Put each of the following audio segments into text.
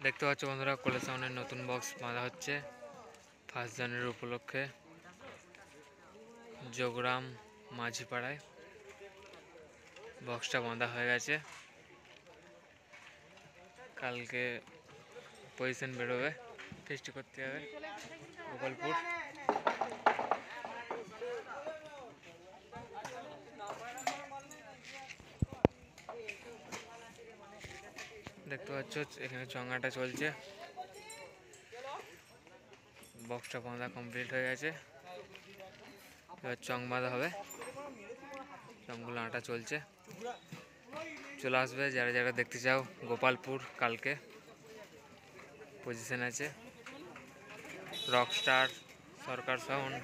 দেখতে পাচ্ছ বন্ধুরা, কলেজ সামনের নতুন বক্স বাঁধা হচ্ছে 1 জানুয়ারি উপলক্ষে যোগরাম মাঝিপাড়ায়। বক্সটা বাঁধা হয়ে গেছে, কালকে পজিশন বেরোবে, টেস্টি করতে হবে গোপালপুর। দেখতে পাচ্ছ এখানে চঙ্গাটা চলছে, বক্সটা বাঁধা কমপ্লিট হয়ে গেছে, এবার চং বাঁধা হবে। চংগুলো আটা চলছে, চলে আসবে যারা যারা দেখতে চাও গোপালপুর। কালকে পজিশন আছে রকস্টার, সরকার সাউন্ড,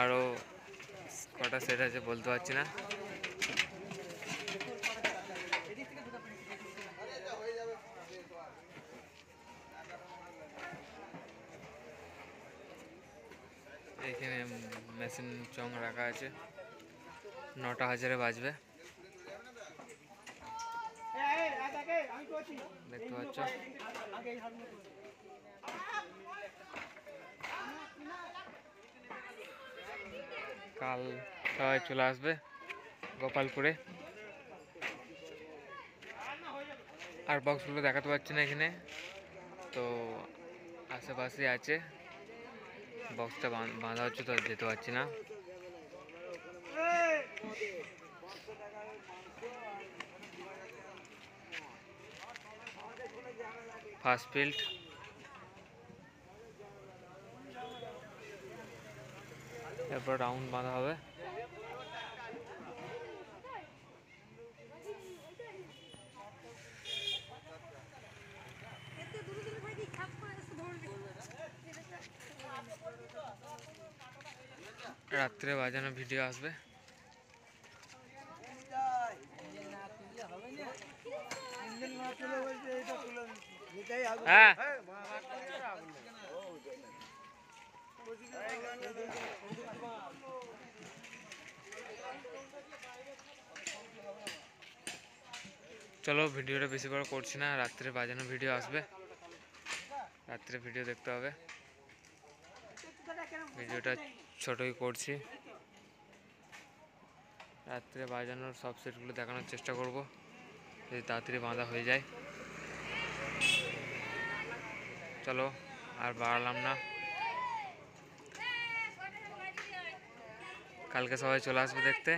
আরও কটা সেট আছে বলতে পারছি না। এইখানে মেশিন চং রাখা আছে, 9টা হাজারে বাজবে। দেখতে পাচ্ছ কাল সবাই চলে আসবে গোপালপুরে। আর বক্সগুলো দেখাতে পারছি না এখানে, তো আশেপাশে আছে, বক্সটা বাঁধা হচ্ছে তো যেতে পারছি না। ফার্স্ট ফিল্ড, এরপর রাউন্ড বাঁধা হবে। রাত্রে বাজানো ভিডিও আসবে। হ্যাঁ, চলো ভিডিওটা বেশি বড় করছি না, রাত্রে বাজানো ভিডিও আসবে, রাত্রে ভিডিও দেখতে হবে। ভিডিওটা ছোটই করছি, রাত্রে বাজানোর সব সেটগুলো দেখানোর চেষ্টা করব, যদি তাড়াতাড়ি বাঁধা হয়ে যায়। চলো আর বাড়ালাম না, কালকে সবাই চলে আসবে দেখতে।